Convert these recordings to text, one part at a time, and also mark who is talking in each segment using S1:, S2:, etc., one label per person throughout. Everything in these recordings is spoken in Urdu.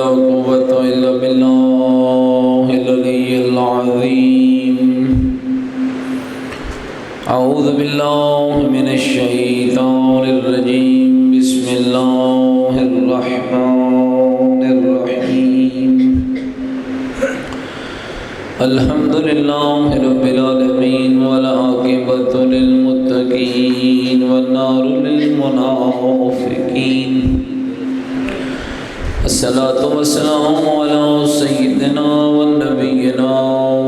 S1: ولا قوة إلا بالله العلي العظيم. أعوذ بالله من الشيطان الرجيم. بسم الله الرحمن الرحيم. الحمد لله رب العالمين والعاقبة للمتقين والنار للمنافقين. الصلاة والسلام على سيدنا ونبينا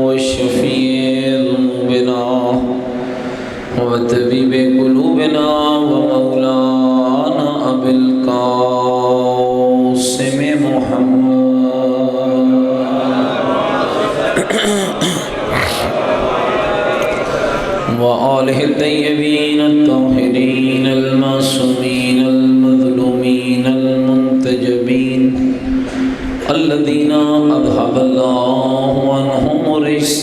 S1: وشفيع ذنوبنا وطبيب قلوبنا ومولانا أبي القاسم محمد وآله الطيبين الطاهرين المعصومين المظلومين المنتجبين الذين أذهب الله عنهم الرجس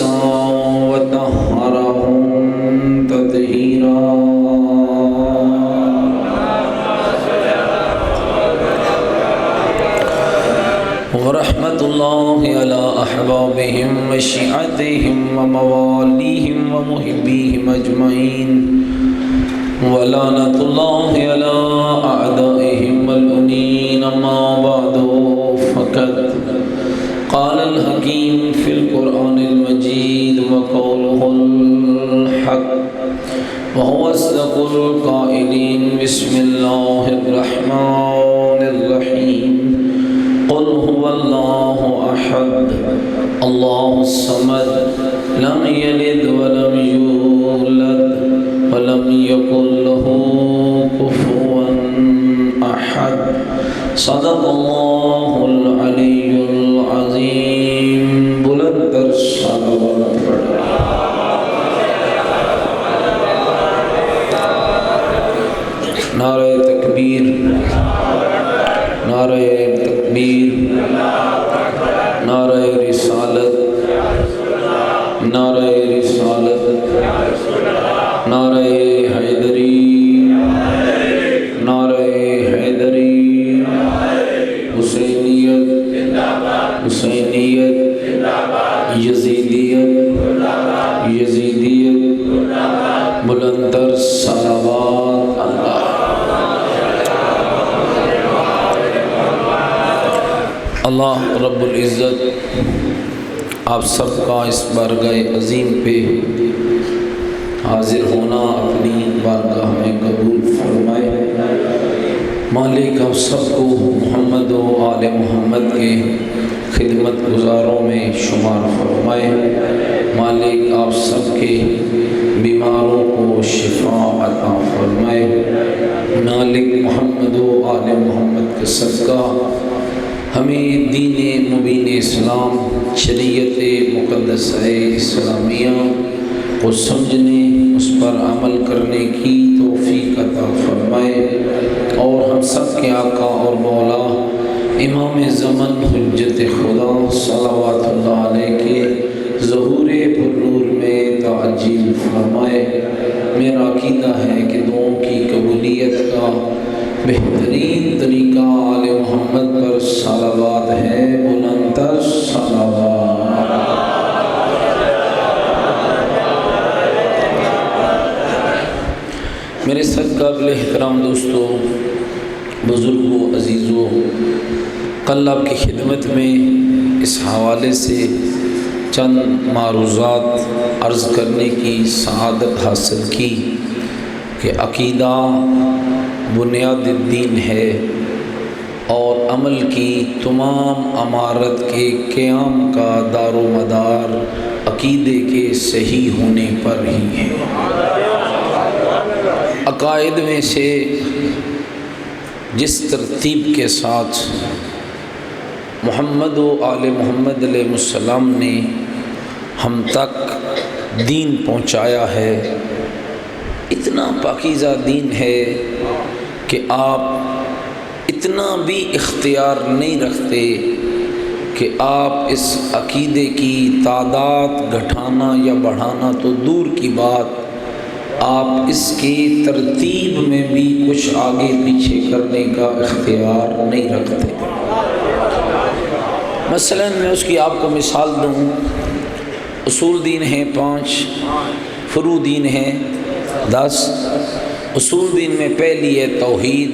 S1: وطهرهم تطهيرا. ورحمة الله على أحبابهم وشيعتهم ومواليهم ومحبيهم أجمعين. ولعنة الله على أعدائهم ملعونين. أما بعد فقد قال الحكيم في القرآن المجيد وقوله الحق وهو أصدق القائلين. بسم الله الرحمن الرحيم. قل هو الله أحد الله الصمد لم يلد ولم يولد ولم يكن له كفوا أحد. صدق الله العلي العظيم. بلند صلوات نعرہ تکبیر، نعرہ تکبیر، نعرہ رسالت، نعرہ رسالت، نعرہ حیدری، نعرہ حیدری، حسینیت، حسینیت، یزیدیت، یزیدیت، بلندر صلوات اللہ. اللہ رب العزت آپ سب کا اس بارگاہ عظیم پہ حاضر ہونا اپنی بارگاہ میں قبول فرمائے. مالک آپ سب کو محمد و آل محمد کے خدمت گزاروں میں شمار فرمائے. مالک آپ سب کے بیماروں کو شفا عطا فرمائے. مالک محمد و آل محمد کے صدقہ ہمیں دین مبین اسلام، شریعت مقدسہ اسلامیہ کو سمجھنے، اس پر عمل کرنے کی توفیق عطا فرمائے. اور ہم سب کے آقا اور مولا امام زمن حجت خدا صلوات اللہ علیہ کے ظہور پر نور میں تعجیل فرمائے. میرا عقیدہ ہے کہ دعاؤں کی قبولیت کا بہترین طریقہ آل محمد پر صلوات ہے. بلندر صلوات. میرے سب قابل احترام دوستوں، بزرگوں، عزیزوں، کل آپ کی خدمت میں اس حوالے سے چند معروضات عرض کرنے کی سعادت حاصل کی کہ عقیدہ بنیاد الدین ہے اور عمل کی تمام امارت کے قیام کا دار و مدار عقیدے کے صحیح ہونے پر ہی ہے. عقائد میں سے جس ترتیب کے ساتھ محمد و آل محمد علیہ السلام نے ہم تک دین پہنچایا ہے، اتنا پاکیزہ دین ہے کہ آپ اتنا بھی اختیار نہیں رکھتے کہ آپ اس عقیدے کی تعداد گھٹانا یا بڑھانا تو دور کی بات، آپ اس کی ترتیب میں بھی کچھ آگے پیچھے کرنے کا اختیار نہیں رکھتے. مثلا میں اس کی آپ کو مثال دوں، اصول دین ہیں 5، فروع دین ہیں 10۔ اصول دین میں پہلی ہے توحید،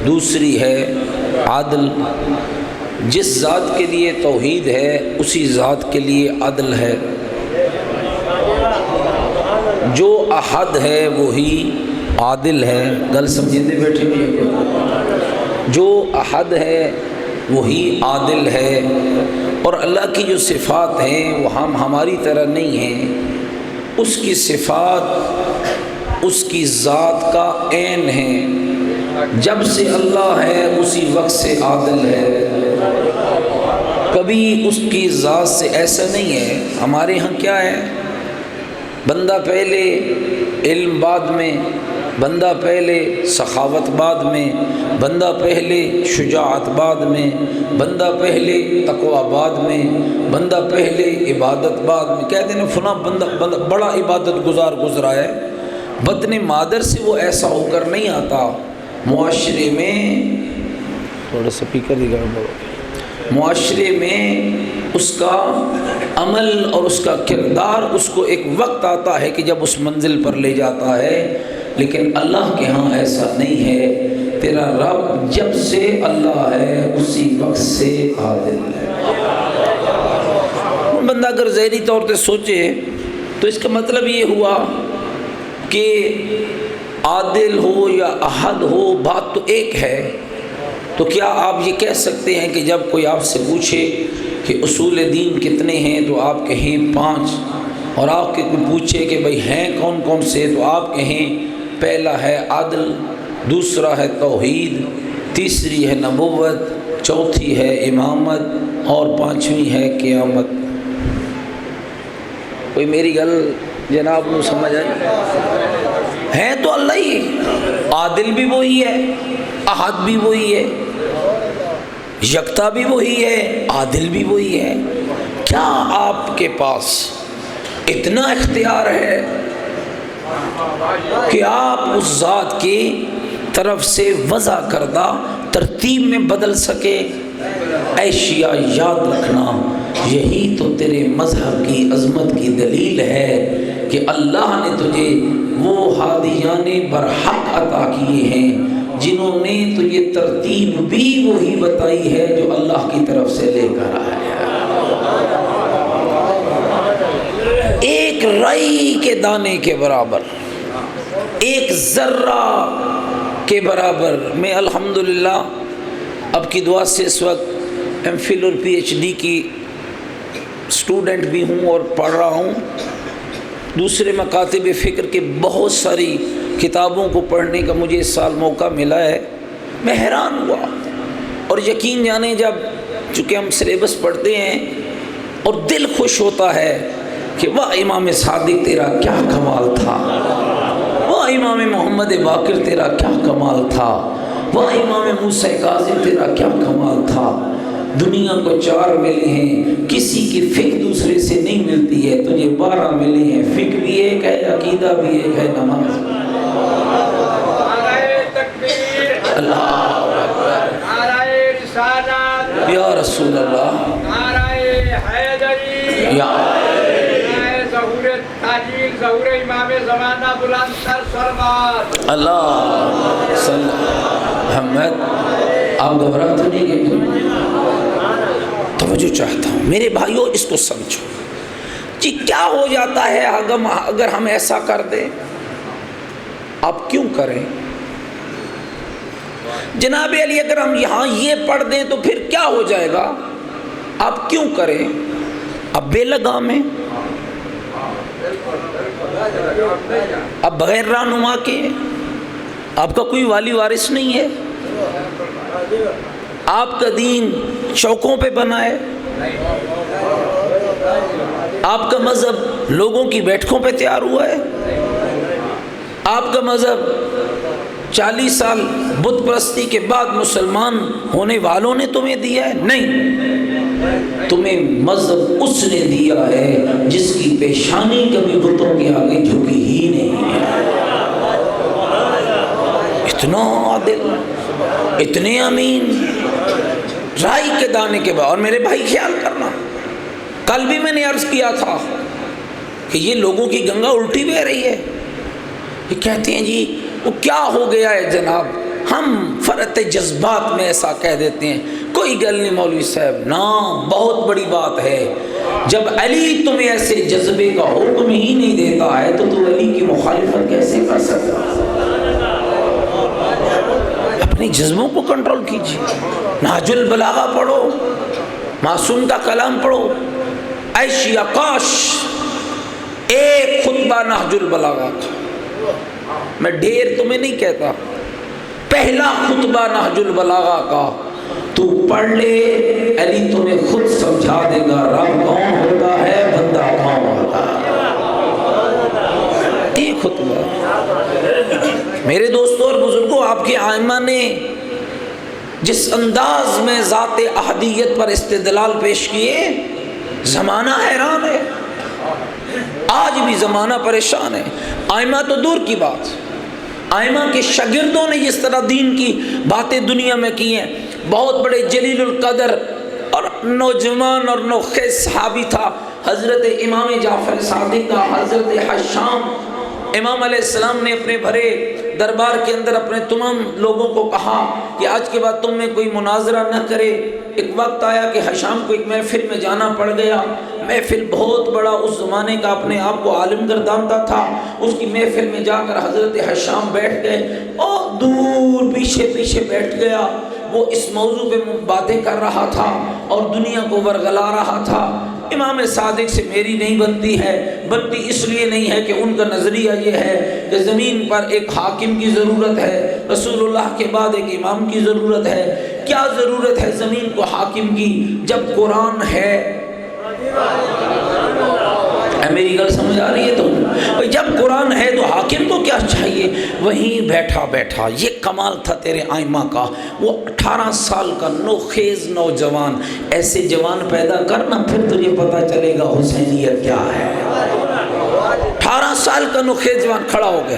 S1: دوسری ہے عدل۔ جس ذات کے لیے توحید ہے اسی ذات کے لیے عدل ہے۔ جو احد ہے وہی عادل ہے۔ گل سمجھتے بیٹھے ہوئے، جو احد ہے وہی عادل ہے۔ اور اللہ کی جو صفات ہیں وہ ہماری طرح نہیں ہیں، اس کی صفات اس کی ذات کا عین ہے۔ جب سے اللہ ہے اسی وقت سے عادل ہے، کبھی اس کی ذات سے ایسا نہیں ہے۔ ہمارے ہاں کیا ہے، بندہ پہلے، علم بعد میں، بندہ پہلے، سخاوت بعد میں، بندہ پہلے، شجاعت بعد میں، بندہ پہلے، تقوی بعد میں، بندہ پہلے، عبادت بعد میں۔ کہتے ہیں فلاں بندہ بڑا عبادت گزار گزرا ہے، بطن مادر سے وہ ایسا ہو کر نہیں آتا۔ معاشرے میں تھوڑا سپیکر معاشرے میں اس کا عمل اور اس کا کردار، اس کو ایک وقت آتا ہے کہ جب اس منزل پر لے جاتا ہے، لیکن اللہ کے ہاں ایسا نہیں ہے۔ تیرا رب جب سے اللہ ہے اسی وقت سے عادل ہے۔ بندہ اگر ذہنی طور پہ سوچے تو اس کا مطلب یہ ہوا کہ عادل ہو یا احد ہو، بات تو ایک ہے۔ تو کیا آپ یہ کہہ سکتے ہیں کہ جب کوئی آپ سے پوچھے کہ اصول دین کتنے ہیں تو آپ کہیں 5، اور آپ کے کوئی پوچھے کہ بھئی ہیں کون کون سے تو آپ کہیں پہلا ہے عدل، دوسرا ہے توحید، تیسری ہے نبوت، چوتھی ہے امامت، اور 5ویں ہے قیامت۔ کوئی میری گل جناب کو سمجھ آئی؟ ہے تو اللہ ہی، عادل بھی وہی ہے، احد بھی وہی ہے، یکتا بھی وہی ہے، عادل بھی وہی ہے۔ کیا آپ کے پاس اتنا اختیار ہے کہ آپ اس ذات کی طرف سے وضع کردہ ترتیب میں بدل سکے؟ اشیاء یاد رکھنا، یہی تو تیرے مذہب کی عظمت کی دلیل ہے کہ اللہ نے تجھے وہ ہادیان برحق عطا کیے ہیں جنہوں نے تجھے ترتیب بھی وہی بتائی ہے جو اللہ کی طرف سے لے کر آیا ہے۔ ایک رائی کے دانے کے برابر، ایک ذرہ کے برابر۔ میں الحمدللہ اب کی دعا سے اس وقت ایم فل اور پی ایچ ڈی کی اسٹوڈنٹ بھی ہوں اور پڑھ رہا ہوں۔ دوسرے مکاتب فکر کے بہت ساری کتابوں کو پڑھنے کا مجھے اس سال موقع ملا ہے۔ میں حیران ہوا، اور یقین جانے جب چونکہ ہم سلیبس پڑھتے ہیں اور دل خوش ہوتا ہے کہ واہ امام صادق تیرا کیا کمال تھا، واہ امام محمد باقر تیرا کیا کمال تھا، واہ امام موسیٰ کاظم تیرا کیا کمال تھا۔ دنیا کو 4 ملے ہیں، کسی کی فکر دوسرے سے نہیں ملتی ہے، تجھے 12 ملے ہیں، فکر بھی ایک ہے، عقیدہ بھی ایک ہے، نماز۔ اللہ یا رسول اللہ، یا اللہ صلی محمد۔ آپ گھبرا تو نہیں گئے؟ توجہ چاہتا ہوں میرے بھائیوں، اس کو سمجھو جی کیا ہو جاتا ہے اگر ہم ایسا کر دیں۔ آپ کیوں کریں جناب علی؟ اگر ہم یہاں یہ پڑھ دیں تو پھر کیا ہو جائے گا؟ آپ کیوں کریں؟ اب بے لگام ہیں، اب بغیر رہنما کے، آپ کا کوئی والی وارث نہیں ہے، آپ کا دین چوکوں پہ بنا ہے، آپ کا مذہب لوگوں کی بیٹھکوں پہ تیار ہوا ہے، آپ کا مذہب 40 سال بت پرستی کے بعد مسلمان ہونے والوں نے تمہیں دیا ہے؟ نہیں، تمہیں مذہب اس نے دیا ہے جس کی پیشانی کبھی بتوں کے آگے جھکی ہی نہیں ہے۔ اتنا عادل، اتنے امین، رائی کے دانے کے بعد. اور میرے بھائی خیال کرنا، کل بھی میں نے عرض کیا تھا کہ یہ لوگوں کی گنگا الٹی بہ رہی ہے. یہ کہتے ہیں جی وہ کیا ہو گیا ہے جناب، ہم فرط جذبات میں ایسا کہہ دیتے ہیں. کوئی گل نہیں مولوی صاحب، نا بہت بڑی بات ہے. جب علی تمہیں ایسے جذبے کا حکم ہی نہیں دیتا ہے تو علی کی مخالفت کیسے کر سکتا؟ اپنے جذبوں کو کنٹرول کیجیے. نہج البلاغہ پڑھو، معصوم کا کلام پڑھو. عیش یا کاش ایک خطبہ نہج البلاغہ کا، میں ڈھیر تمہیں نہیں کہتا، پہلا خطبہ نہج البلاغہ کا تو پڑھ لے، علی تمہیں خود سمجھا دے گا رب کون ہوتا ہے، بندہ کون ہوتا ہے. ایک خطبہ. میرے دوستوں اور بزرگوں، آپ کے ائمہ نے جس انداز میں ذات احدیت پر استدلال پیش کیے، زمانہ حیران ہے. آج بھی زمانہ پریشان ہے. ائمہ تو دور کی بات، ائمہ کے شاگردوں نے جس طرح دین کی باتیں دنیا میں کی ہیں. بہت بڑے جلیل القدر اور نوجوان اور نوخیز صحابی تھا حضرت امام جعفر صادق کا. حضرت حشام امام علیہ السلام نے اپنے بھرے دربار کے اندر اپنے تمام لوگوں کو کہا کہ آج کے بعد تم میں کوئی مناظرہ نہ کرے. ایک وقت آیا کہ حشام کو ایک محفل میں جانا پڑ گیا. محفل بہت بڑا اس زمانے کا اپنے آپ کو عالم گردانتا تھا. اس کی محفل میں جا کر حضرت حشام بیٹھ گئے اور دور پیچھے پیچھے بیٹھ گیا. وہ اس موضوع پہ باتیں کر رہا تھا اور دنیا کو ورغلا رہا تھا. امام صادق سے میری نہیں بنتی ہے، بنتی اس لیے نہیں ہے کہ ان کا نظریہ یہ ہے کہ زمین پر ایک حاکم کی ضرورت ہے، رسول اللہ کے بعد ایک امام کی ضرورت ہے. کیا ضرورت ہے زمین کو حاکم کی جب قرآن ہے؟ میری گل سمجھ آ رہی ہے؟ تو جب قرآن ہے تو حاکم کو کیا چاہیے؟ وہیں بیٹھا بیٹھا یہ کمال تھا تیرے ائمہ کا. وہ 18 سال کا نوخیز نوجوان، ایسے جوان پیدا کرنا پھر تجھے پتہ چلے گا حسینیت کیا ہے. 18 سال کا نوخیز جوان کھڑا ہو گیا،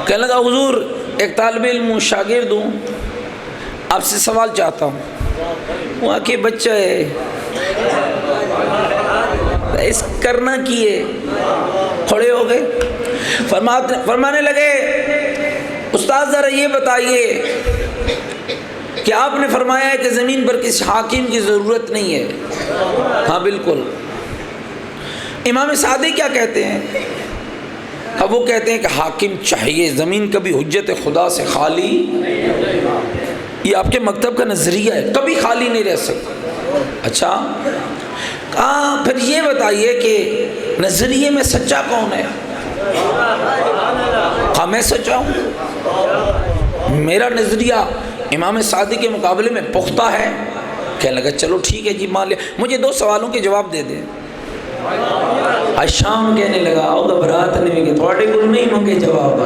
S1: کہنے لگا حضور ایک طالب علم ہوں، شاگرد ہوں، آپ سے سوال چاہتا ہوں. وہاں کے بچہ ہے، اس کرنا کیے. کھڑے ہو گئے، فرمانے لگے استاد ذرا یہ بتائیے کہ آپ نے فرمایا ہے کہ زمین پر کسی حاکم کی ضرورت نہیں ہے. ہاں بالکل. امام صادق کیا کہتے ہیں؟ اب وہ کہتے ہیں کہ حاکم چاہیے، زمین کبھی حجت خدا سے خالی. یہ آپ کے مکتب کا نظریہ ہے، کبھی خالی نہیں رہ سکتا. اچھا پھر یہ بتائیے کہ نظریے میں سچا کون ہے؟ ہاں میں سچا ہوں، میرا نظریہ امام صادق کے مقابلے میں پختہ ہے. کہنے لگا چلو ٹھیک ہے جی مان لیا، مجھے 2 سوالوں کے جواب دے دیں. حشام کہنے لگا او گھبراہٹ نہیں کہ تھوڑے کو نہیں منگے جواب.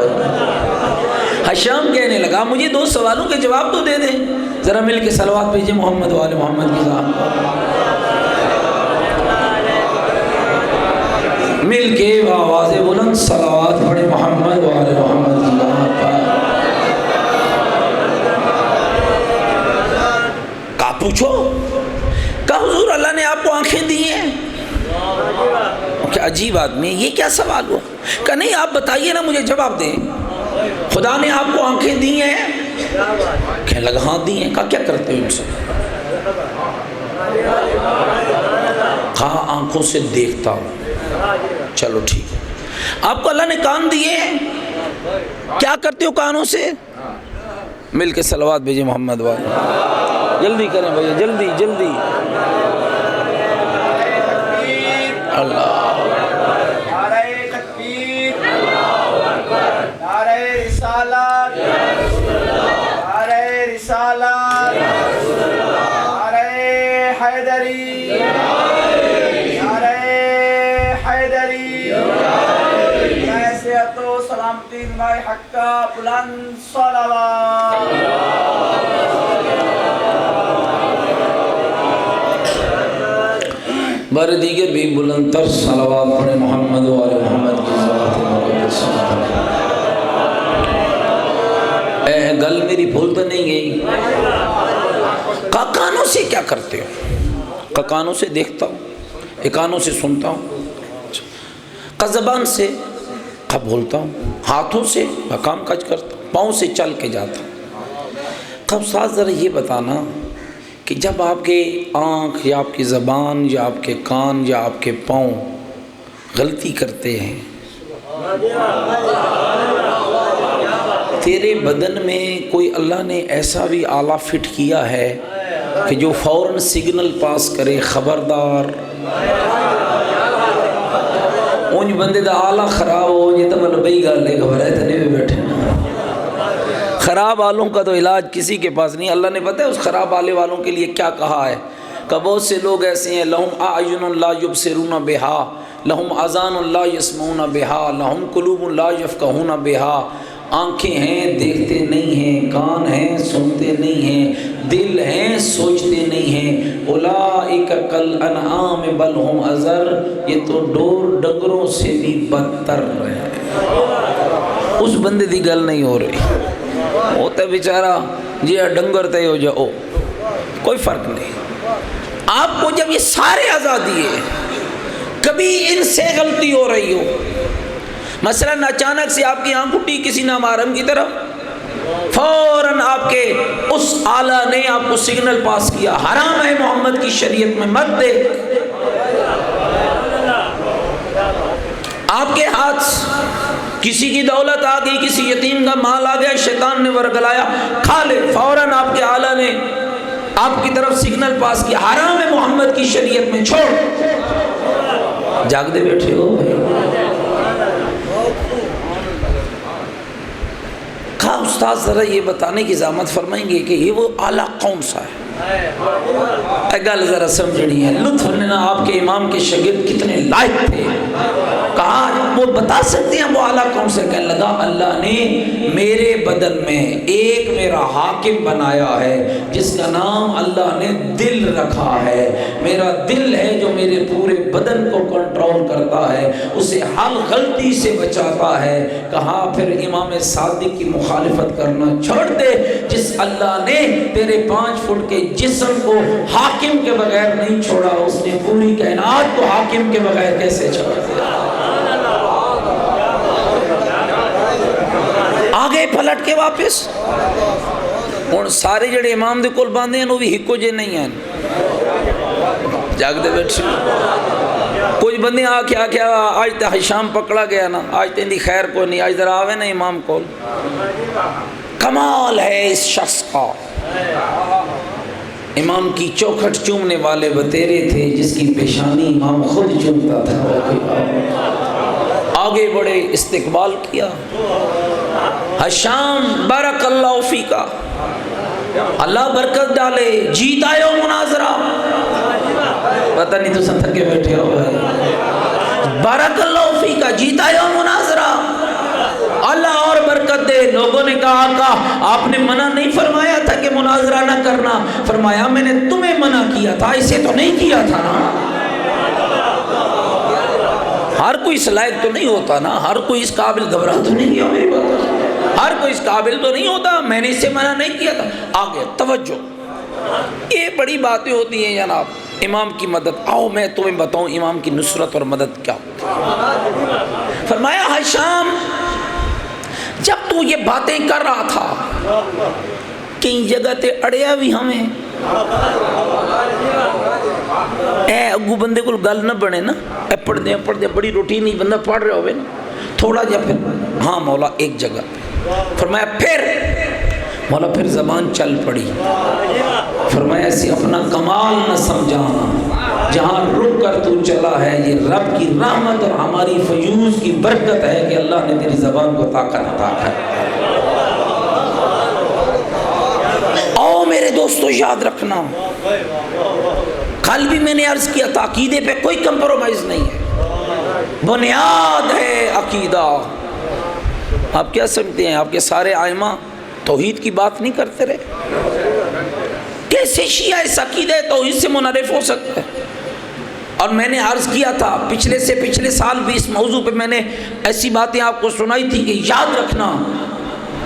S1: حشام کہنے لگا مجھے 2 سوالوں کے جواب تو دے دیں. ذرا مل کے صلوات بھیجیں محمد وآل محمد کی ذات. مل کے آواز بلند صلوات پڑھے محمد وآل محمد کی ذات پر. کہا پوچھو. کہا حضور اللہ نے آپ کو آنکھیں دی ہیں. کیا عجیب آدمی، یہ کیا سوال ہوا؟ کہا نہیں آپ بتائیے نا، مجھے جواب دیں. خدا نے آپ کو آنکھیں دی ہیں؟ کہنے لگا ہاں دی ہیں. کہا کیا کرتے ہو ان سے؟ کہا آنکھوں سے دیکھتا ہوں. چلو ٹھیک ہے. آپ کو اللہ نے کان دیے ہیں، کیا کرتے ہو کانوں سے؟ مل کے صلوات بھیجے محمد والے. جلدی کریں بھائی، جلدی جلدی. اللہ
S2: حق کا بلند صلوات.
S1: بار دیگر بھی بلند تر صلوات پڑھے محمد وآل محمد کی ذات مقدس. گل میری بھول تو نہیں گئی؟ کہا کانوں سے کیا کرتے ہو؟ کہا کانوں سے دیکھتا ہوں، ایک کانوں سے سنتا ہوں، کہا زبان سے، کہا بولتا ہوں، ہاتھوں سے کام کاج کرتا ہوں، پاؤں سے چل کے جاتا ہوں۔ کہا استاد ذرا یہ بتانا کہ جب آپ کے آنکھ یا آپ کی زبان یا آپ کے کان یا آپ کے پاؤں غلطی کرتے ہیں، تیرے بدن میں کوئی اللہ نے ایسا بھی آلہ فٹ کیا ہے کہ جو فوراً سگنل پاس کرے خبردار اونج بندے دا آلہ خراب ہو یہ تو مطلب بئی گال لے خبر ہے تنے بھی بیٹھے خراب آلوں کا تو علاج کسی کے پاس نہیں۔ اللہ نے پتہ ہے اس خراب آلے والوں کے لیے کیا کہا ہے کہ بہت سے لوگ ایسے ہیں لہم اعین لا یبصرون بہا، لہم اذان لا یسمعون بہا، لہم قلوب لا یفقہون بہا، آنکھیں ہیں دیکھتے نہیں ہیں، کان ہیں سنتے نہیں ہیں، دل ہیں سوچتے نہیں ہیں، اولئک کالانعام بل ہم اضر، یہ تو ڈور ڈنگروں سے بھی بدتر ہے۔ اس بندے دی گل نہیں ہو رہی، ہوتا بیچارہ جی ڈنگر تے ہو جاؤ کوئی فرق نہیں۔ آپ کو جب یہ سارے آزادی ہے، کبھی ان سے غلطی ہو رہی ہو، مثلا اچانک سے آپ کی آنکھ اٹھی کسی نامحرم کی طرف، فوراً آپ کے اس آلہ نے آپ کو سگنل پاس کیا حرام ہے محمد کی شریعت میں مت دے، آپ کے ہاتھ کسی کی دولت آ گئی، کسی یتیم کا مال آ گیا، شیطان نے ورگلایا کھا لے، فوراً آپ کے آلہ نے آپ کی طرف سگنل پاس کیا حرام ہے محمد کی شریعت میں، چھوڑ، جاگ دے بیٹھے ہو بھائی۔ کہا استاد ذرا یہ بتانے کی زحمت فرمائیں گے کہ یہ وہ آلہ کون سا ہے؟ گل ذرا سمجھنی ہے، لطف لینا، آپ کے امام کے شاگرد کتنے لائق تھے، کہا وہ بتا سکتے ہیں وہ آلہ کون سے؟ کہنے لگا اللہ نے میرے بدن میں ایک میرا حاکم بنایا ہے جس کا نام اللہ نے دل رکھا ہے، میرا دل ہے جو میرے پورے بدن کو کنٹرول کرتا ہے، اسے ہر غلطی سے بچاتا ہے۔ کہا پھر امام صادق کی مخالفت کرنا چھوڑ دے، جس اللہ نے تیرے 5 فٹ کے جسم کو حاکم کے بغیر نہیں چھوڑا، اس نے پوری کائنات کو حاکم کے بغیر کیسے چھوڑ دیا؟ آگے پلٹ کے واپس ہن سارے جڑے امام دے کول باندھے ہیں وہ بھی ہکو جے نہیں ہیں، جاگ دے بیٹھے کچھ بندے آکھیا آج تے ہشام پکڑا گیا نا، آج تے دی خیر کوئی نہیں، آج ذرا آوے نا امام کول۔ کمال ہے اس شخص کا، امام کی چوکھٹ چومنے والے بتیرے تھے جس کی پیشانی امام خود چومتا تھا، آگے بڑھے، استقبال کیا، ہشام بارک اللہ فیکا، اللہ برکت ڈالے، جیت آئے ہو مناظرہ، پتہ نہیں تو سن تھکے بیٹھے ہو بھائی، بارک اللہ فیکا، جیت آئے ہو مناظرہ، اللہ اور برکت دے۔ لوگوں نے کہا آقا آپ نے منع نہیں فرمایا تھا کہ مناظرہ نہ کرنا؟ فرمایا میں نے تمہیں منع کیا تھا، اسے تو نہیں کیا تھا نا۔ ہر کوئی اس لائق تو نہیں ہوتا نا، ہر کوئی اس قابل، گھبرا تو نہیں کیا میری بات، ہر کوئی اس قابل تو نہیں ہوتا، میں نے اسے منع نہیں کیا تھا۔ آگے توجہ، یہ بڑی باتیں ہوتی ہیں جناب، امام کی مدد۔ آؤ میں تمہیں بتاؤں امام کی نصرت اور مدد کیا ہوتی ہے۔ فرمایا ہشام جب تو یہ باتیں کر رہا تھا کئی جگہ تے اڑیا بھی ہمیں، اے اگو بندے کو گل نہ بنے نا، اے پڑھ دے بڑی روٹین نہیں، بندہ پڑھ رہے ہوئے نا تھوڑا جا، پھر ہاں مولا ایک جگہ پہ، فرمایا پھر زبان چل پڑی، فرمایا ایسے اپنا کمال نہ سمجھانا، جہاں رک کر تو چلا ہے یہ رب کی رحمت اور ہماری فیوز کی برکت ہے کہ اللہ نے تیری زبان کو طاقت عطا کر۔ او میرے دوستو یاد رکھنا، کل بھی میں نے عرض کیا تھا عقیدے پہ کوئی کمپرومائز نہیں ہے، بنیاد ہے عقیدہ۔ آپ کیا سمجھتے ہیں آپ کے سارے ائمہ توحید کی بات نہیں کرتے رہے؟ کیسے شیعہ اس عقیدہ توحید سے منحرف ہو سکتا ہے؟ اور میں نے عرض کیا تھا پچھلے سال بھی اس موضوع پہ میں نے ایسی باتیں آپ کو سنائی تھی کہ یاد رکھنا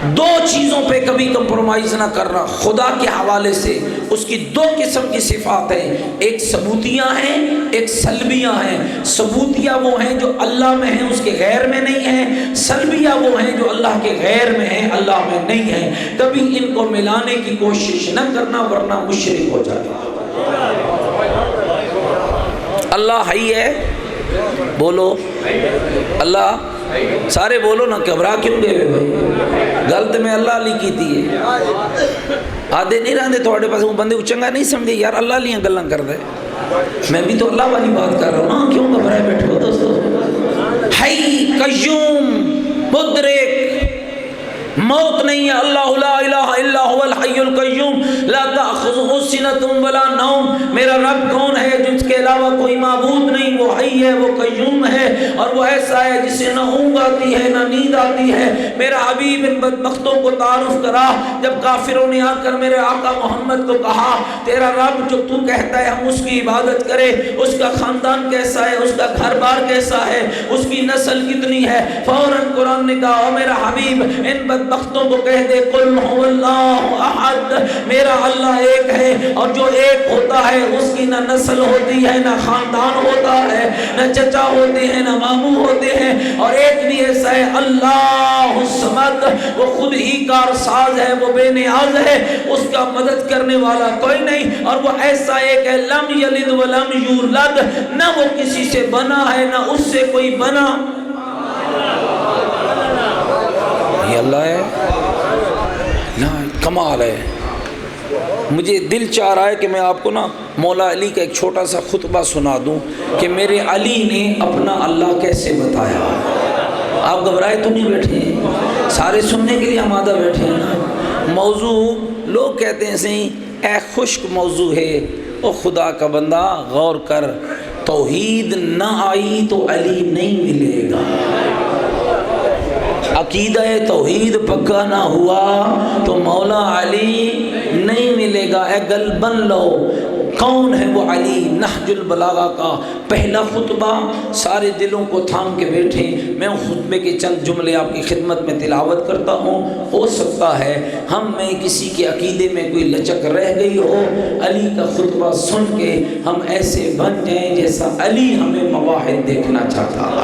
S1: دو چیزوں پہ کبھی کمپرومائز نہ کرنا خدا کے حوالے سے۔ اس کی دو قسم کی صفات ہیں، ایک ثبوتیاں ہیں، ایک سلبیاں ہیں۔ ثبوتیہ وہ ہیں جو اللہ میں ہیں، اس کے غیر میں نہیں ہیں، سلبیہ وہ ہیں جو اللہ کے غیر میں ہیں، اللہ میں نہیں ہیں۔ کبھی ان کو ملانے کی کوشش نہ کرنا ورنہ مشرک ہو جائے۔ اللہ حی ہے، بولو اللہ، سارے بولو نا، گھبرا کیوں گئے بھائی؟ گل تو میں اللہ علی کی تھی ہے، آدھے نہیں رہتے تھوڑے پاس وہ بندے کو چنگا نہیں سمجھے یار اللہ علیاں گلاں کر دے، میں بھی تو اللہ والی بات کر رہا ہوں نا، کیوں گھبرائے بیٹھے ہو دوستو؟ حی قیوم مدرک، موت نہیں ہے، اللہ لا الہ الا هو الحی القیوم لا تأخذہ سنۃ ولا نوم۔ میرا رب کون ہے؟ جس کے علاوہ کوئی معبود نہیں، وہ حی ہے، وہ قیوم ہے، اور وہ ایسا ہے جسے نہ اونگ آتی ہے نہ نیند آتی ہے۔ میرا حبیب ان بدبختوں کو تعارف کرا، جب کافروں نے آ کر میرے آقا محمد کو کہا تیرا رب جو تو کہتا ہے ہم اس کی عبادت کرے، اس کا خاندان کیسا ہے، اس کا گھر بار کیسا ہے، اس کی نسل کتنی ہے، فوراً قرآن نے کہا او میرا حبیب ان بدبختوں کو کہہ دے قل هو اللہ احد، میرا اللہ ایک ہے، اور جو ایک ہوتا ہے اس کی نہ نسل ہوتی ہے نہ خاندان ہوتا ہے نہ چچا ہوتے ہیں نہ ماموں ہوتے ہیں، اور ایک بھی ایسا ہے اللہ الصمد، وہ خود ہی کارساز ہے، وہ بے نیاز ہے، اس کا مدد کرنے والا کوئی نہیں، اور وہ ایسا ایک ہے لم یلد ولم یولد، نہ وہ کسی سے بنا ہے نہ اس سے کوئی بنا۔ یہ اللہ ہے، کمال ہے۔ مجھے دل چاہ رہا ہے کہ میں آپ کو نا مولا علی کا ایک چھوٹا سا خطبہ سنا دوں کہ میرے علی نے اپنا اللہ کیسے بتایا۔ آپ گھبرائے تو نہیں بیٹھے ہیں، سارے سننے کے لیے آمادہ بیٹھے ہیں نا۔ موضوع لوگ کہتے ہیں صحیح اے خشک موضوع ہے، او خدا کا بندہ غور کر، توحید نہ آئی تو علی نہیں ملے گا، عقیدہ توحید پکا نہ ہوا تو مولا علی نہیں ملے گا۔ اے گل بن لو، کون ہے وہ علی؟ نہج البلاغہ کا پہلا خطبہ، سارے دلوں کو تھام کے بیٹھیں، میں خطبے کے چند جملے آپ کی خدمت میں تلاوت کرتا ہوں۔ ہو سکتا ہے ہم میں کسی کے عقیدے میں کوئی لچک رہ گئی ہو، علی کا خطبہ سن کے ہم ایسے بن جائیں جیسا علی ہمیں مواحد دیکھنا چاہتا ہے۔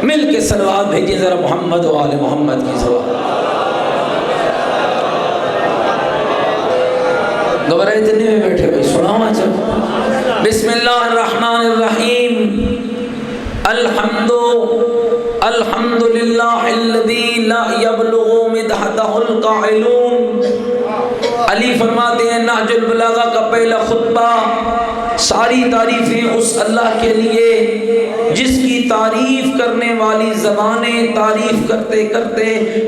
S1: مل کے صلوات بھیجیں ذرا محمد و آل محمد کی صلوات۔ گھبرائے اتنے میں بیٹھے بھائی سناؤ چل۔ بسم اللہ الرحمن الرحیم، الحمد للہ الذی لا یبلغ مدحتہ القائلون۔ علی فرماتے ہیں نہج البلاغہ کا پہلا خطبہ، ساری تعریفیں اس اللہ کے لیے جس کی تعریف کرنے والی زبانیں تعریف کرتے کرتے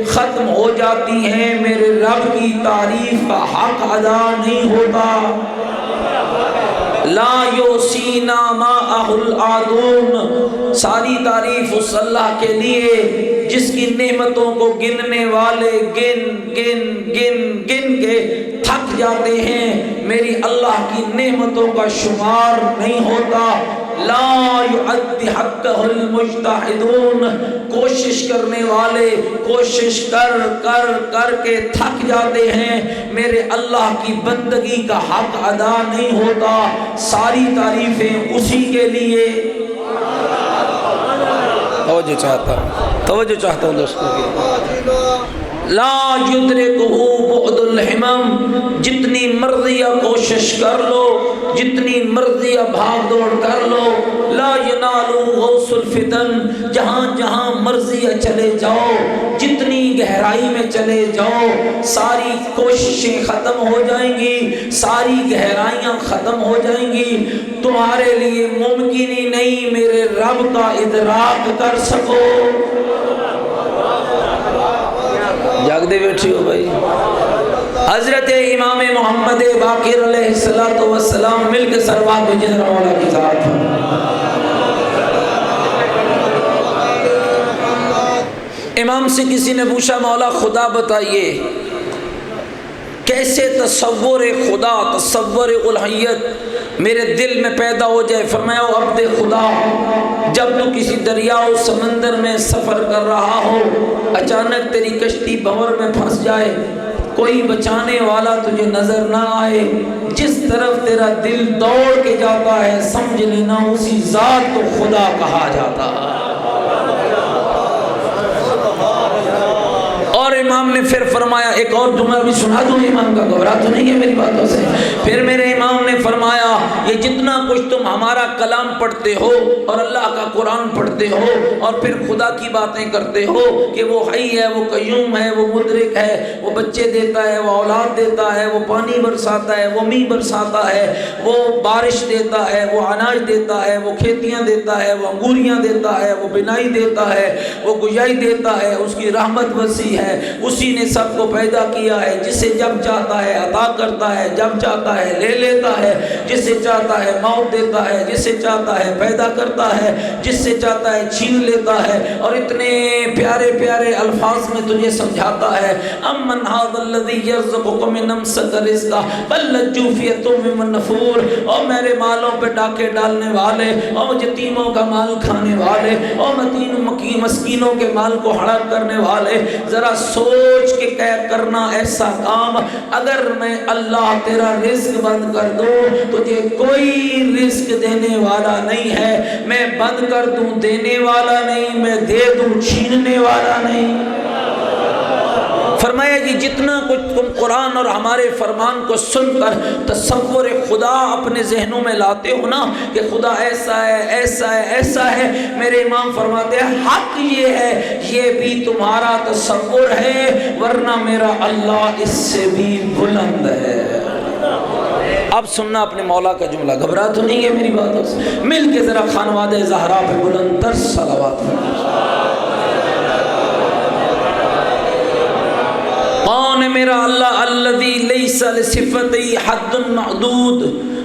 S1: ختم ہو جاتی ہیں، میرے رب کی تعریف کا حق ادا نہیں ہوتا۔ لا یوسینا ماءہ العادون، ساری تعریف اس اللہ کے لیے جس کی نعمتوں کو گننے والے گن گن گن گن کے تھک جاتے ہیں، میری اللہ کی نعمتوں کا شمار نہیں ہوتا۔ لا یعد حقہ المجتہدون، کوشش کرنے والے کوشش کر کر کر کے تھک جاتے ہیں، میرے اللہ کی بندگی کا حق ادا نہیں ہوتا۔ ساری تعریفیں اسی کے لیے۔ توجہ چاہتا ہوں دوستوں کی۔ لا یدرکہ بعد الہمم، جتنی مرضی کوشش کر لو، جتنی مرضی بھاگ دوڑ کر لو، لا ینالو غوث الفتن، جہاں جہاں مرضی چلے جاؤ، جتنی گہرائی میں چلے جاؤ، ساری کوششیں ختم ہو جائیں گی، ساری گہرائیاں ختم ہو جائیں گی، تمہارے لیے ممکن ہی نہیں میرے رب کا ادراک کر سکو۔ جاگ دے بیٹھی ہو بھائی۔ حضرت امام محمد باقر علیہ السلام مل کے سروات بھیجیں ذرا مولا کی ذات۔ امام سے کسی نے پوچھا مولا خدا بتائیے کیسے تصور خدا، تصور الوہیت میرے دل میں پیدا ہو جائے۔ فرمایا او عبد خدا، جب تو کسی دریا و سمندر میں سفر کر رہا ہو، اچانک تیری کشتی بھنور میں پھنس جائے، کوئی بچانے والا تجھے نظر نہ آئے، جس طرف تیرا دل دوڑ کے جاتا ہے سمجھ لینا اسی ذات کو خدا کہا جاتا ہے۔ اور امام نے پھر فرمایا، ایک اور جملہ بھی سنا دوں امام کا، گھبرا تو نہیں ہے میری باتوں سے؟ پھر میرے امام نے فرمایا یہ جتنا کچھ تم ہمارا کلام پڑھتے ہو اور اللہ کا قرآن پڑھتے ہو اور پھر خدا کی باتیں کرتے ہو کہ وہ حی ہے، وہ قیوم ہے، وہ مدرک ہے، وہ بچے دیتا ہے، وہ اولاد دیتا ہے، وہ پانی برساتا ہے، وہ میਂہ برساتا ہے، وہ بارش دیتا ہے، وہ اناج دیتا ہے، وہ کھیتیاں دیتا ہے، وہ انگوریاں دیتا ہے، وہ بنائی دیتا ہے، وہ گجائی دیتا ہے، اس کی رحمت وسیع ہے، اسی نے سب کو پیدا کیا ہے، جسے جب چاہتا ہے عطا کرتا ہے، جب چاہتا ہے لے لیتا ہے، جسے چاہتا ہے موت دیتا ہے، جسے چاہتا ہے پیدا کرتا ہے، جس سے چاہتا ہے چھین لیتا ہے، اور اتنے پیارے پیارے الفاظ میں تجھے سمجھاتا ہے امن ھذا الذی یرزقکم من امسک رزقا بل لجوا فی عتو منفور، اور میرے مالوں پہ ڈاکے ڈالنے والے، اور یتیموں کا مال کھانے والے، اور مسکینوں کے مال کو ہڑپ کرنے والے، ذرا سوچ کے کرنا ایسا کام، اگر میں اللہ تیرا رزق بند کر دوں تجھے کوئی رزق دینے والا نہیں ہے، میں بند کر دوں دینے والا نہیں، میں دے دوں چھیننے والا نہیں۔ فرمایا کہ جتنا کچھ تم قرآن اور ہمارے فرمان کو سن کر تصور خدا اپنے ذہنوں میں لاتے ہو نا کہ خدا ایسا ہے، ایسا ہے، ایسا ہے، میرے امام فرماتے ہیں حق یہ ہے یہ بھی تمہارا تصور ہے، ورنہ میرا اللہ اس سے بھی بلند ہے۔ اب سننا اپنے مولا کا جملہ، گھبرا تو نہیں ہے میری باتوں سے؟ مل کے ذرا خانواد زہرا پہ بلند تر صلوات کون ہے میرا اللہ؟ الذی لیس لصفتی حد معدود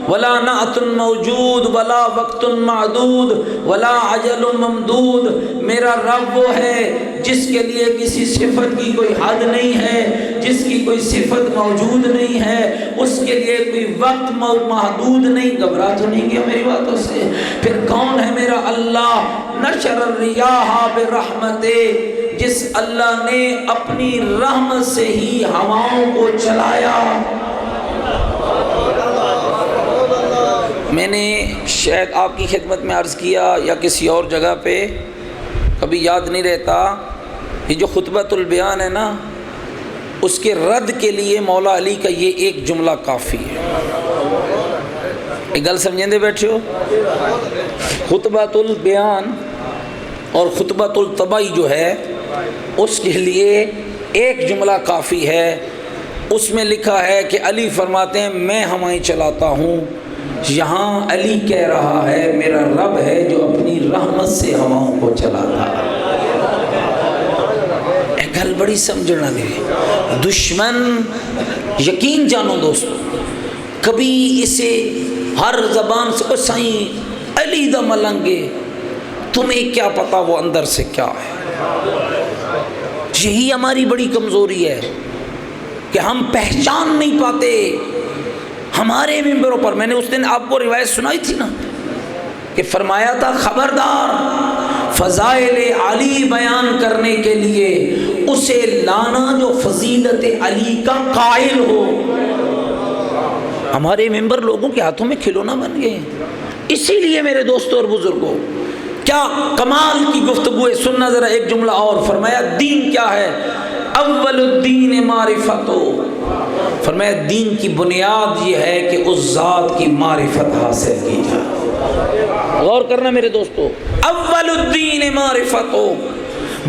S1: ولا نعت موجود ولا وقت معدود ولا عجل ممدود، میرا رب وہ ہے جس کے لیے کسی صفت کی کوئی حد نہیں ہے، جس کی کوئی صفت موجود نہیں ہے، اس کے لیے کوئی وقت محدود نہیں۔ گھبرا تو نہیں گیا میری باتوں سے؟ پھر کون ہے میرا اللہ؟ نشر الریاح برحمتہ، جس اللہ نے اپنی رحمت سے ہی ہواؤں کو چلایا۔ میں نے شاید آپ کی خدمت میں عرض کیا یا کسی اور جگہ پہ، کبھی یاد نہیں رہتا، یہ جو خطبۃ البیان ہے نا، اس کے رد کے لیے مولا علی کا یہ ایک جملہ کافی ہے۔ ایک گل سمجھیں دے بیٹھے ہو؟ خطبۃ البیان اور خطبۃ الطبعی جو ہے اس کے لیے ایک جملہ کافی ہے۔ اس میں لکھا ہے کہ علی فرماتے ہیں میں ہوائیں چلاتا ہوں، یہاں علی کہہ رہا ہے میرا رب ہے جو اپنی رحمت سے ہواؤں کو چلاتا ہے۔ ایک گل بڑی سمجھنا دے، دشمن یقین جانو دوستو، کبھی اسے ہر زبان سے او سائیں علی دا ملنگے، تمہیں کیا پتا وہ اندر سے کیا ہے۔ یہی ہماری بڑی کمزوری ہے کہ ہم پہچان نہیں پاتے۔ ہمارے ممبروں پر میں نے اس دن آپ کو روایت سنائی تھی نا کہ فرمایا تھا خبردار فضائل علی بیان کرنے کے لیے اسے لانا جو فضیلت علی کا قائل ہو۔ ہمارے ممبر لوگوں کے ہاتھوں میں کھلونا بن گئے، اسی لیے میرے دوستوں اور بزرگوں کیا کمال کی گفتگو ہے۔ سننا ذرا ایک جملہ اور، فرمایا دین کیا ہے؟ اول الدین معرفتو، فرمایا دین کی بنیاد یہ ہے کہ اس ذات کی معرفت حاصل کی جائے۔ غور کرنا میرے دوستو، اول الدین معرفتو،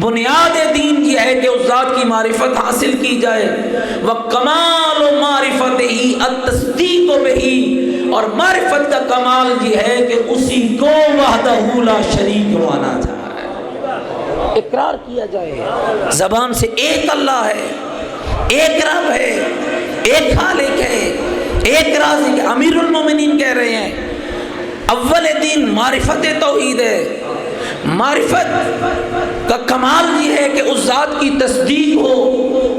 S1: بنیاد دین یہ ہے کہ اس ذات کی معرفت حاصل کی جائے۔ وکمال معرفتہ التصدیق بہ، اور معرفت کا کمال یہ ہے کہ اسی کو وحدہ لا شریک مانا جائے، اقرار کیا جائے زبان سے ایک اللہ ہے، ایک رب ہے، ایک خالق ہے، ایک رازق ہے۔ امیر المومنین کہہ رہے ہیں اول دین معرفت توحید ہے، معرفت کا کمال یہ ہے کہ اس ذات کی تصدیق ہو،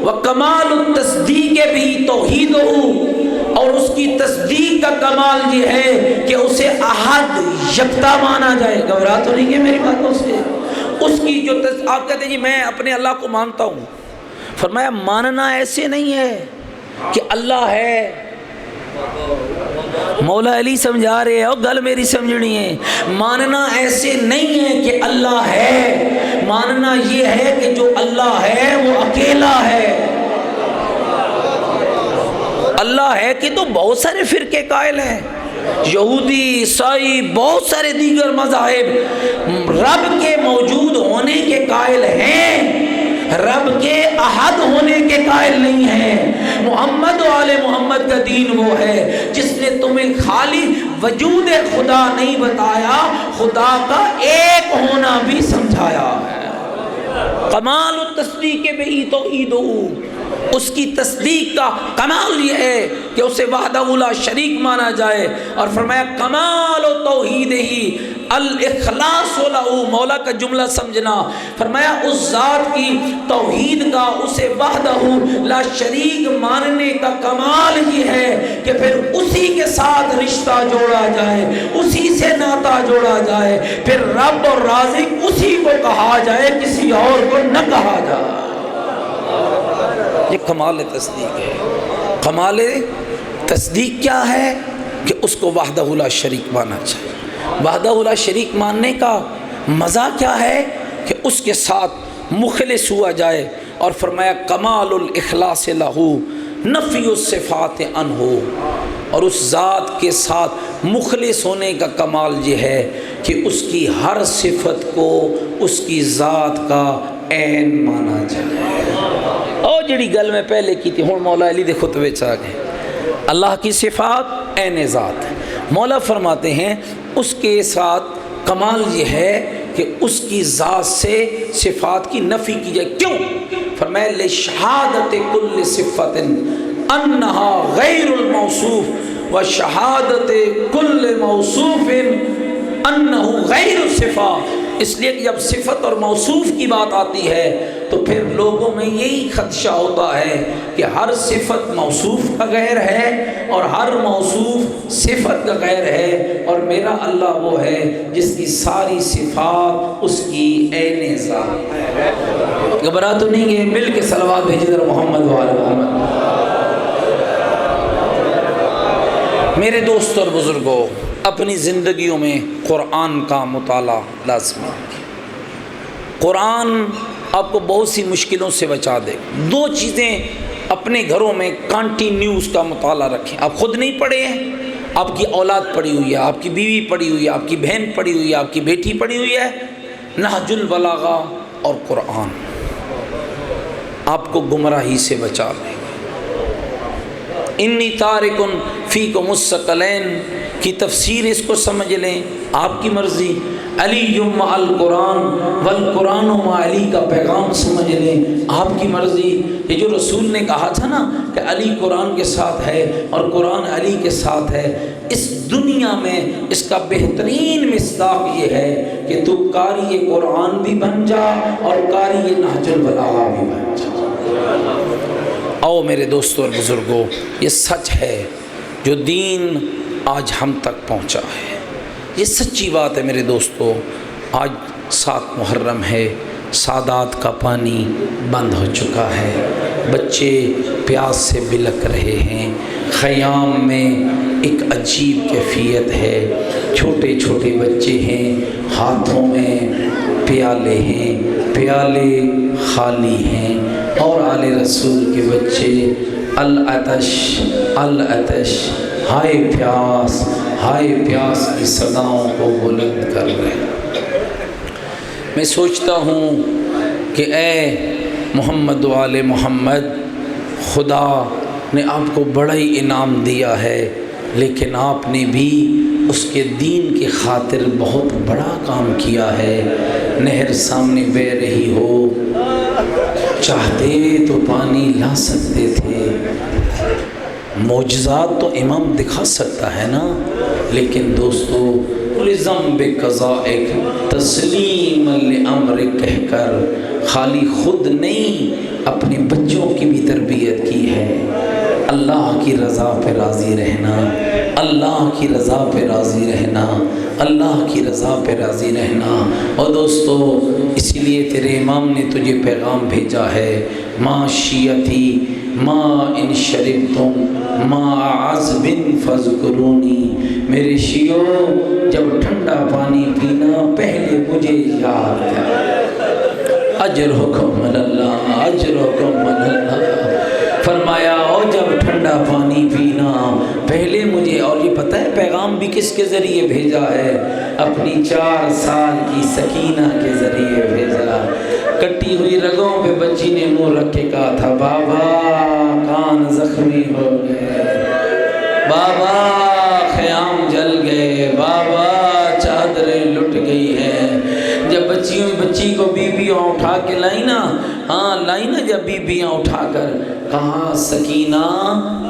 S1: وکمال التصدیق بھی توحید ہو، اور اس کی تصدیق کا کمال یہ ہے کہ اسے احد یکتا مانا جائے۔ گھبرا تو نہیں ہے میری باتوں سے؟ اس کی جو آپ کہتے ہیں جی میں اپنے اللہ کو مانتا ہوں، فرمایا ماننا ایسے نہیں ہے کہ اللہ ہے، مولا علی سمجھا رہے ہیں اور گل میری سمجھنی ہے، ماننا ایسے نہیں ہے کہ اللہ ہے، ماننا یہ ہے کہ جو اللہ ہے وہ اکیلا ہے۔ اللہ ہے کہ تو بہت سارے فرقے قائل ہیں، یہودی، عیسائی، بہت سارے دیگر مذاہب رب کے موجود ہونے کے قائل ہیں، رب کے احد ہونے کے قائل نہیں ہیں۔ محمد و آل محمد کا دین وہ ہے جس نے تمہیں خالی وجود خدا نہیں بتایا، خدا کا ایک ہونا بھی سمجھایا ہے۔ کمال التصدیق بہی توحید ہو، اس کی تصدیق کا کمال یہ ہے کہ اسے وحدہ لا شریک مانا جائے، اور فرمایا کمال و توحید ہی الاخلاص لہ، مولا کا جملہ سمجھنا، فرمایا اس ذات کی توحید کا، اسے وحدہ لا شریک ماننے کا کمال یہ ہے کہ پھر اسی کے ساتھ رشتہ جوڑا جائے، اسی سے ناتا جوڑا جائے، پھر رب اور رازق اسی کو کہا جائے، کسی اور کو نہ کہا جائے۔ یہ کمال تصدیق ہے۔ کمال تصدیق کیا ہے کہ اس کو وحدہ لا شریک مانا چاہیے۔ وحدہ لا شریک ماننے کا مزہ کیا ہے کہ اس کے ساتھ مخلص ہوا جائے، اور فرمایا کمال الاخلاص لہ نفی الصفات عنہ، اور اس ذات کے ساتھ مخلص ہونے کا کمال یہ ہے کہ اس کی ہر صفت کو اس کی ذات کا عین مانا جائے۔ اور جڑی گل میں پہلے کی تھی ہوں مولا علی دے خطبے چاہ گئے، اللہ کی صفات عین ذات ہے۔ مولا فرماتے ہیں اس کے ساتھ کمال یہ ہے کہ اس کی ذات سے صفات کی نفی کی جائے۔ کیوں؟ فرمایا لشہادت کل صفت انہا غیر الموصوف و شہادت کل موصوف انہ غیر الصفہ۔ اس لیے کہ جب صفت اور موصوف کی بات آتی ہے تو پھر لوگوں میں یہی خدشہ ہوتا ہے کہ ہر صفت موصوف کا غیر ہے اور ہر موصوف صفت کا غیر ہے، اور میرا اللہ وہ ہے جس کی ساری صفات اس کی عین ذات ہے۔ گھبرا تو نہیں گئے؟ مل کے صلوات بھیجے در محمد و آل محمد۔ میرے دوست اور بزرگوں، اپنی زندگیوں میں قرآن کا مطالعہ لازمی ہے۔ قرآن آپ کو بہت سی مشکلوں سے بچا دے۔ دو چیزیں اپنے گھروں میں کنٹینیوس کا مطالعہ رکھیں۔ آپ خود نہیں پڑھے ہیں، آپ کی اولاد پڑھی ہوئی ہے، آپ کی بیوی پڑھی ہوئی ہے، آپ کی بہن پڑھی ہوئی ہے، آپ کی بیٹی پڑھی ہوئی ہے، نہج البلاغہ اور قرآن آپ کو گمراہی سے بچا لیں۔ انی تارکن فیکم الثقلین کی تفسیر اس کو سمجھ لیں، آپ کی مرضی۔ علی مع القرآن والقرآن مع علی کا پیغام سمجھ لیں، آپ کی مرضی۔ یہ جو رسول نے کہا تھا نا کہ علی قرآن کے ساتھ ہے اور قرآن علی کے ساتھ ہے، اس دنیا میں اس کا بہترین مصداق یہ ہے کہ تو قاری قرآن بھی بن جا اور قاری نہج البلاغہ بھی بن جا۔ آؤ میرے دوستوں اور بزرگوں، یہ سچ ہے جو دین آج ہم تک پہنچا ہے، یہ سچی بات ہے میرے دوستوں۔ آج 7 محرم ہے، سادات کا پانی بند ہو چکا ہے، بچے پیاس سے بلک رہے ہیں، خیام میں ایک عجیب کیفیت ہے، چھوٹے چھوٹے بچے ہیں، ہاتھوں میں پیالے ہیں، پیالے خالی ہیں، اور آل رسول کے بچے العطش العطش، ہائے پیاس کی صداؤں کو بلند کر رہے ہیں۔ میں سوچتا ہوں کہ اے محمد و آل محمد، خدا نے آپ کو بڑا ہی انعام دیا ہے، لیکن آپ نے بھی اس کے دین کی خاطر بہت بڑا کام کیا ہے۔ نہر سامنے بہہ رہی ہو، چاہتے تو پانی لا سکتے تھے، معجزات تو امام دکھا سکتا ہے نا، لیکن دوستو رزم بقضائک تسلیم لامرک کہہ کر خالی خود نہیں اپنے بچوں کی بھی تربیت کی ہے۔ اللہ کی رضا پہ راضی رہنا، اللہ کی رضا پہ راضی رہنا، اللہ کی رضا پہ راضی رہنا۔ اور دوستو اسی لیے تیرے امام نے تجھے پیغام بھیجا ہے، ما شیعتی ما ان شربتم ما عذب فاذکرونی، میرے شیعو جب ٹھنڈا پانی پینا پہلے مجھے یاد کر۔ اجرکم اللہ، اجرکم اللہ۔ فرمایا اور جب ٹھنڈا پانی پینا پہلے مجھے، اور یہ پتہ ہے پیغام بھی کس کے ذریعے بھیجا ہے؟ اپنی 4 سال کی سکینہ کے ذریعے بھیجا۔ کٹی ہوئی رگوں پہ بچی نے منہ رکھ کے کہا تھا بابا کان زخمی ہو گئے، بابا خیام جل گئے، بابا چادریں لٹ گئی ہیں۔ جب بچی کو بیویاں اٹھا کے لائی نا، لائی نا جب بیویاں اٹھا کر، کہا سکینہ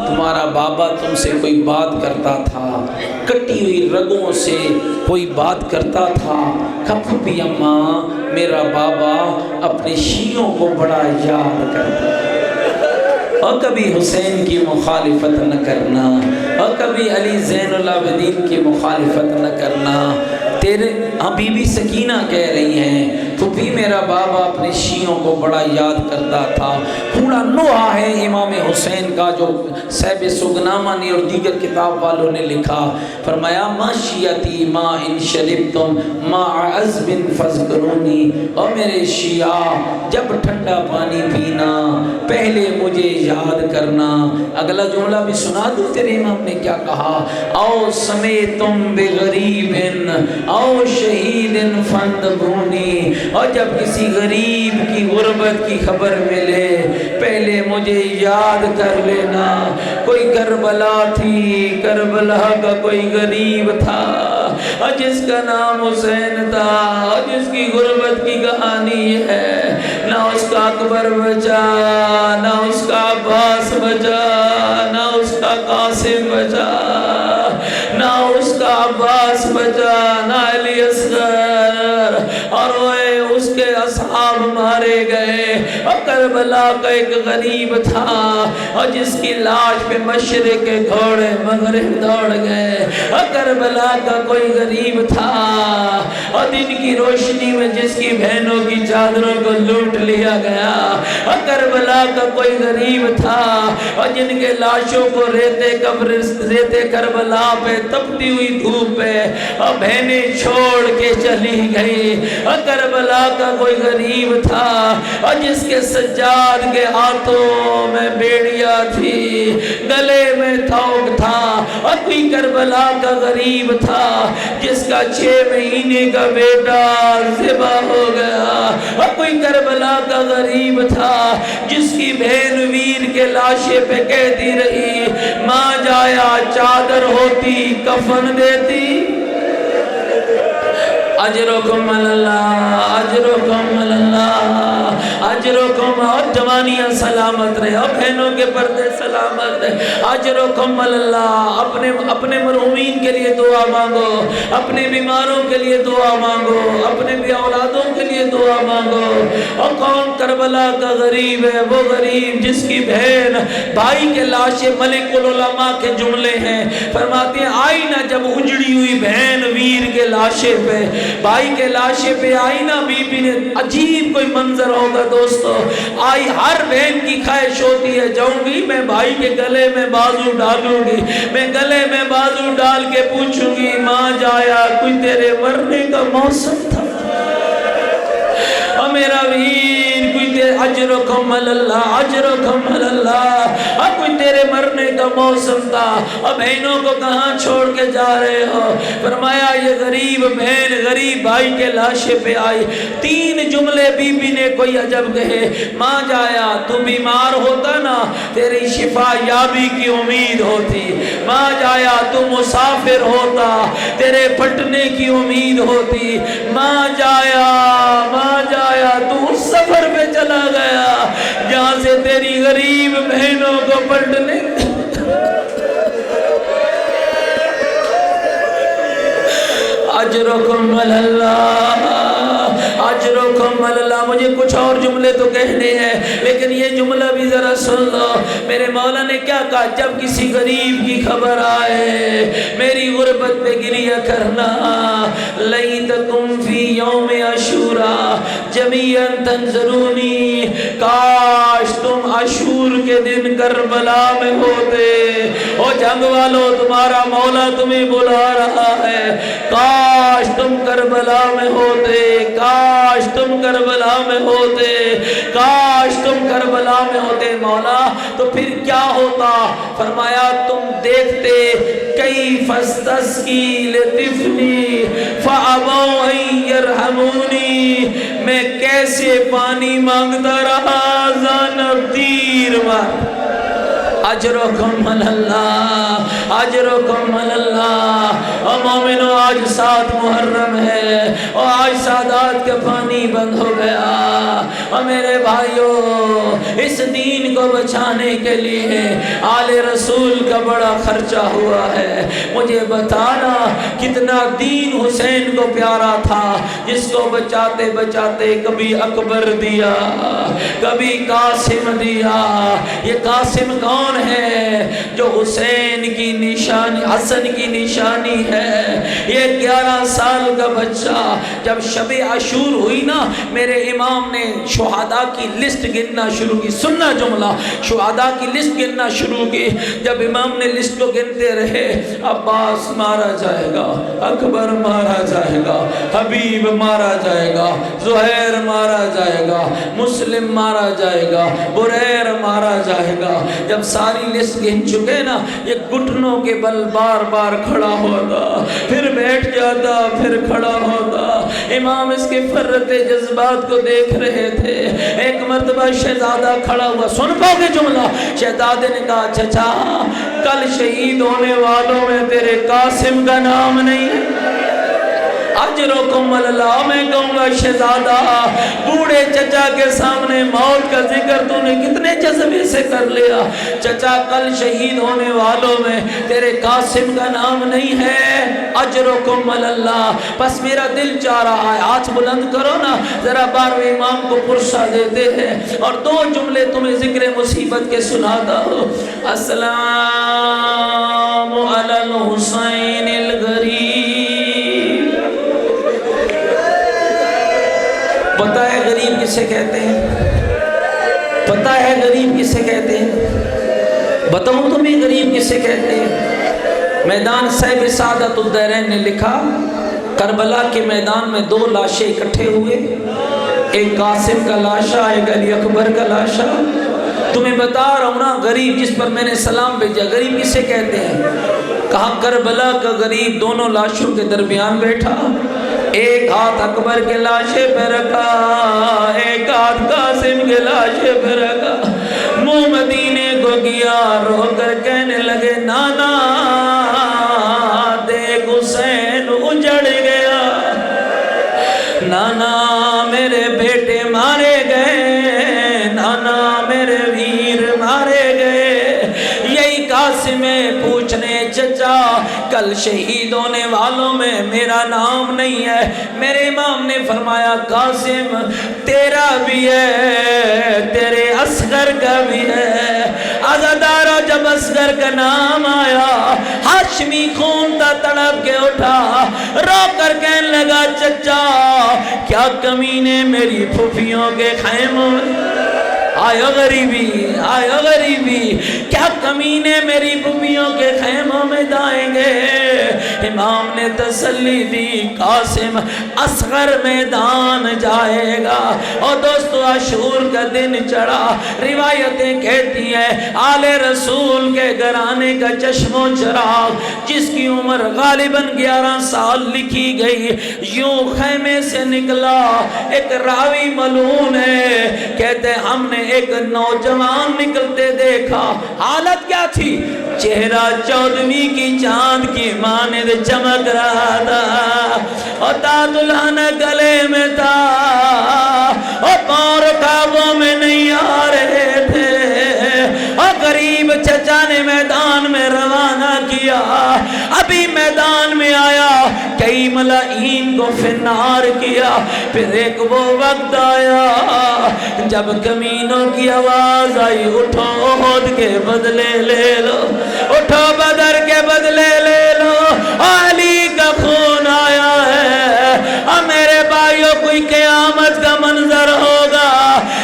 S1: تمہارا بابا تم سے کوئی بات کرتا تھا، کٹی ہوئی رگوں سے کوئی بات کرتا تھا، کبھی اماں میرا بابا اپنے شیعوں کو بڑا یاد کرتا ہے، اور کبھی حسین کی مخالفت نہ کرنا، اور کبھی علی زین العابدین کی مخالفت نہ کرنا۔ تیرے بی بی سکینہ کہہ رہی ہیں تو بھی میرا بابا اپنے شیعوں کو بڑا یاد کرتا تھا۔ پورا نوحہ ہے امام حسین کا جو صاحب سگنامہ نے اور دیگر کتاب والوں نے لکھا۔ فرمایا ما شیعتی ما ان شربتم ما عذب فاذکرونی، اور میرے شیعہ جب ٹھنڈا پانی پینا پہلے مجھے یاد کرنا۔ اگلا جملہ بھی سنا دوں تیرے امام نے کیا کہا، او سمیتم بغریب او شہید فاندبونی، اور جب کسی غریب کی غربت کی خبر ملے پہلے مجھے یاد کر لینا۔ کوئی کربلا تھی، کربلا کا کوئی غریب تھا اور جس کا نام حسین تھا، اور جس کی غربت کی کہانی ہے، نہ اس کا اکبر بچا، نہ اس کا عباس بچا، نہ اس کا قاسم بچا، نہ اس کا عباس بچا، نہ علی اصغر، اور وہ اس کے اصحاب مارے گئے۔ اور کربلا کا ایک غریب تھا اور جس کی لاش پہ مشرق کے گھوڑے مغرب دوڑ گئے۔ اور کربلا کا کوئی غریب تھا اور دن کی روشنی میں جس کی بہنوں کی چادروں کو لوٹ لیا گیا۔ اور کربلا کا کوئی غریب تھا اور جن کے لاشوں کو ریتے کربلا پہ تپتی ہوئی دھوپ پہ اور بہنیں چھوڑ کے چلی گئی۔ اور کربلا کا کوئی غریب تھا اور جس کے سجاد کے ہاتھوں میں بیڑیا تھی، گلے میں تھوک تھا۔ اور کوئی کربلا کا غریب تھا جس کا 6 مہینے کا بیٹا ذبح ہو گیا۔ اور کوئی کربلا کا غریب تھا جس کی بہن ویر کے لاشے پہ کہتی رہی، ماں جایا چادر ہوتی کفن دیتی۔ اجرکم اللہ، اجرکم اللہ، اجرکم، اور جوانیاں سلامت رہے اور بہنوں کے پردے سلامت رہے۔ اجرکم اللہ، اپنے مرحومین کے لیے دعا مانگو، اپنے بیماروں کے لیے دعا مانگو، اپنے بھی اولادوں کے لیے دعا مانگو۔ اور کون کربلا کا غریب ہے؟ وہ غریب جس کی بہن بھائی کے لاشے، ملک العلماء کے جملے ہیں، فرماتے ہیں آئی نا جب اجڑی ہوئی بہن ویر کے لاشے پہ، بھائی کے لاشے پہ آئی نا بی بی نے، عجیب کوئی منظر ہوگا دوستو۔ آئی، ہر بہن کی خواہش ہوتی ہے جاؤں گی میں بھائی کے گلے میں بازو ڈالوں گی، میں گلے میں بازو ڈال کے پوچھوں گی ماں جایا کوئی تیرے مرنے کا موسم تھا؟ اور میرا ویر کوئی تیرے، اجرکم اللہ، اجرکم اللہ، اور کوئی تیرے مرنے کا موسم تھا اور بہنوں کو کہاں چھوڑ کے جا رہے ہو؟ فرمایا یہ غریب بہن غریب بھائی کے لاشے پہ آئی، 3 جملے بی بی نے کوئی عجب کہے، ماں جایا تو بیمار ہوتا نا تیری شفا یابی کی امید ہوتی، ماں جایا تو مسافر ہوتا تیرے پھٹنے کی امید ہوتی، ماں جایا تو اس سفر پہ چلا گیا جہاں سے تیری غریب بہنوں کو پلٹنے۔ اجرکم اللہ، اجرکم اللہ۔ مجھے کچھ اور جملے تو کہنے ہیں لیکن یہ جملہ بھی ذرا سن لو۔ میرے مولا نے کیا کہا؟ جب کسی غریب کی خبر آئے میری غربت پہ گریہ کرنا، لیتکم فی یوم عاشوراء جمیعا تنظرونی، کاش تم عاشور کے دن کربلا میں ہوتے۔ او جنگ والو، تمہارا مولا تمہیں بلا رہا ہے، کاش تم کربلا میں ہوتے، کاش تم کربلا میں ہوتے، کاش تم کربلا میں ہوتے۔ مولا تو پھر کیا ہوتا؟ فرمایا تم دیکھتے کیف استسقی لطفلی فابوا ان یرحمونی، میں کیسے پانی مانگتا رہا، زانب تیر مار۔ اجرکم اللہ، اجرکم اللہ۔ اور مومنو آج 7 محرم ہے اور آج سادات کا پانی بند ہو گیا۔ اور میرے بھائیوں، اس دین کو بچانے کے لیے آل رسول کا بڑا خرچہ ہوا ہے۔ مجھے بتانا کتنا دین حسین کو پیارا تھا، جس کو بچاتے بچاتے کبھی اکبر دیا، کبھی قاسم دیا۔ یہ قاسم کون ہے؟ جو حسین کی نشانی، حسن کی نشانی ہے۔ یہ 11 سال کا بچہ جب شب عاشور ہوئی نا، میرے امام نے شہداء کی لسٹ گننا شروع کی۔ سننا جملہ، شہداء کی لسٹ گننا شروع کی۔ جب امام نے لسٹ کو گنتے رہے، عباس مارا جائے گا، اکبر مارا جائے گا، حبیب مارا جائے گا، زہیر مارا جائے گا، مسلم مارا جائے گا، بریر مارا جائے گا۔ جب ساری لسٹ گن چکے نا، یہ گھٹنوں کے بل بار بار کھڑا ہوتا، پھر بیٹھ جاتا، پھر کھڑا ہوتا۔ امام اس کے فرت جذبات کو دیکھ رہے تھے۔ ایک مرتبہ شہزادہ کھڑا ہوا، سن پاؤ گے جملہ؟ شہزادے نے کہا چچا، کل شہید ہونے والوں میں تیرے قاسم کا نام نہیں ہے۔ اجرکم اللہ۔ میں کہوں گا شہزادہ، بوڑھے چچا کے سامنے موت کا ذکر تو نے کتنے جذبے سے کر لیا۔ چچا، کل شہید ہونے والوں میں تیرے قاسم کا نام نہیں ہے۔ اجرکم اللہ۔ بس میرا دل چاہ رہا ہے، ہاتھ بلند کرو نا، ذرا 12ویں امام کو پرسہ دیتے ہیں اور 2 جملے تمہیں ذکر مصیبت کے سناتا ہوں۔ السلام علی الحسین الغریب۔ پتہ ہے غریب کسے کہتے ہیں؟ پتہ ہے غریب کسے کہتے ہیں؟ بتاؤں تمہیں غریب کسے کہتے ہیں؟ میدان صاحب سعادت الدارین نے لکھا، کربلا کے میدان میں 2 لاشیں اکٹھے ہوئے، ایک قاسم کا لاشا، ایک علی اکبر کا لاشا۔ تمہیں بتا رہا ہوں نا، غریب جس پر میں نے سلام بھیجا، غریب کسے کہتے ہیں؟ کہا کربلا کا غریب دونوں لاشوں کے درمیان بیٹھا، ایک ہاتھ اکبر کے لاشے پہ رکھا، ایک ہاتھ قاسم کے لاشے پہ رکھا، منہ مدینے کو گیا، رو کر کہنے لگے نانا دیکھ حسین اجڑ گیا، نانا میرے بیٹے مارے گئے، نانا میرے ویر مارے گئے۔ یہی قاسم پوچھنے چچا، کل شہید ہونے والوں میں میرا نام نہیں ہے۔ میرے امام نے فرمایا قاسم تیرا بھی ہے، تیرے اصغر کا بھی ہے۔ عزادارہ جب اصغر کا نام آیا، ہاشمی خون تا تڑپ کے اٹھا، رو کر کہنے لگا چچا کیا کمی نے میری پھوپھیوں کے خیموں آئے غریبی، آئے غریبی، کیا کمینے میری پھوپھیوں کے خیموں میں دائیں گے۔ امام نے تسلی دی، قاسم اصغر میدان جائے گا۔ اور دوستو عاشور کا دن چڑھا، روایتیں کہتی ہیں آل رسول کے گھرانے کا چشم و چراغ، جس کی عمر غالباً 11 سال لکھی گئی، یوں خیمے سے نکلا۔ ایک راوی ملعون ہے، کہتے ہم نے ایک نوجوان نکلتے دیکھا، حالت کیا تھی؟ چہرہ 14ویں کی چاند کی مانند چمک رہا تھا، اور تاج الہنا گلے میں تھا، اور پاؤں رکابوں میں نہیں آ رہے تھے، اور غریب چچا نے میدان میں روانہ کیا۔ ابھی میدان میں آیا، کئی ملائین کو فنار کیا۔ پھر ایک وہ وقت آیا جب کمینوں کی آواز آئی، اٹھو احد کے بدلے لے لو، اٹھو بدر کے بدلے لے لو، علی کا خون آیا ہے۔ اب میرے بھائیوں کوئی قیامت کا منظر ہوگا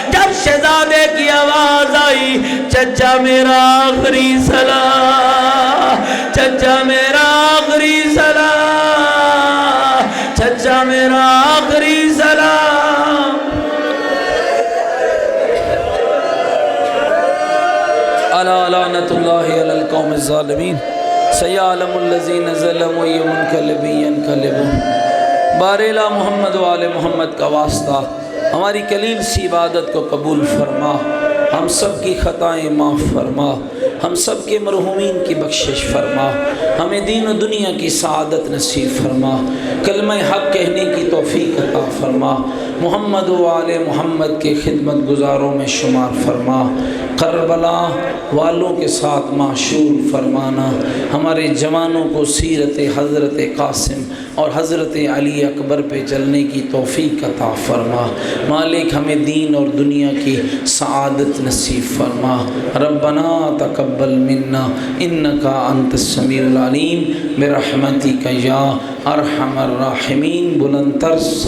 S1: جب شہزادے کی آواز آئی، چچا میرا آخری سلام، چچا میرا آخری سلام، چچا میرا آخری سلام۔ الا لعنت اللہ علی القوم الظالمین، سیعلم الذین ظلموا ای منقلب ینقلبون۔ بارلا محمد و آل محمد کا واسطہ ہماری قلیل سی عبادت کو قبول فرما، ہم سب کی خطائیں معاف فرما، ہم سب کے مرحومین کی بخشش فرما، ہمیں دین و دنیا کی سعادت نصیب فرما، کلمہ حق کہنے کی توفیق عطا فرما، محمد و آل محمد کے خدمت گزاروں میں شمار فرما، کربلا والوں کے ساتھ معشور فرمانا، ہمارے جوانوں کو سیرت حضرت قاسم اور حضرت علی اکبر پہ چلنے کی توفیق عطا فرما، مالک ہمیں دین اور دنیا کی سعادت نصیب فرما۔ ربنا تقبل منا انک انت السمیع العلیم برحمتک یا ارحم الراحمین۔ بلند تر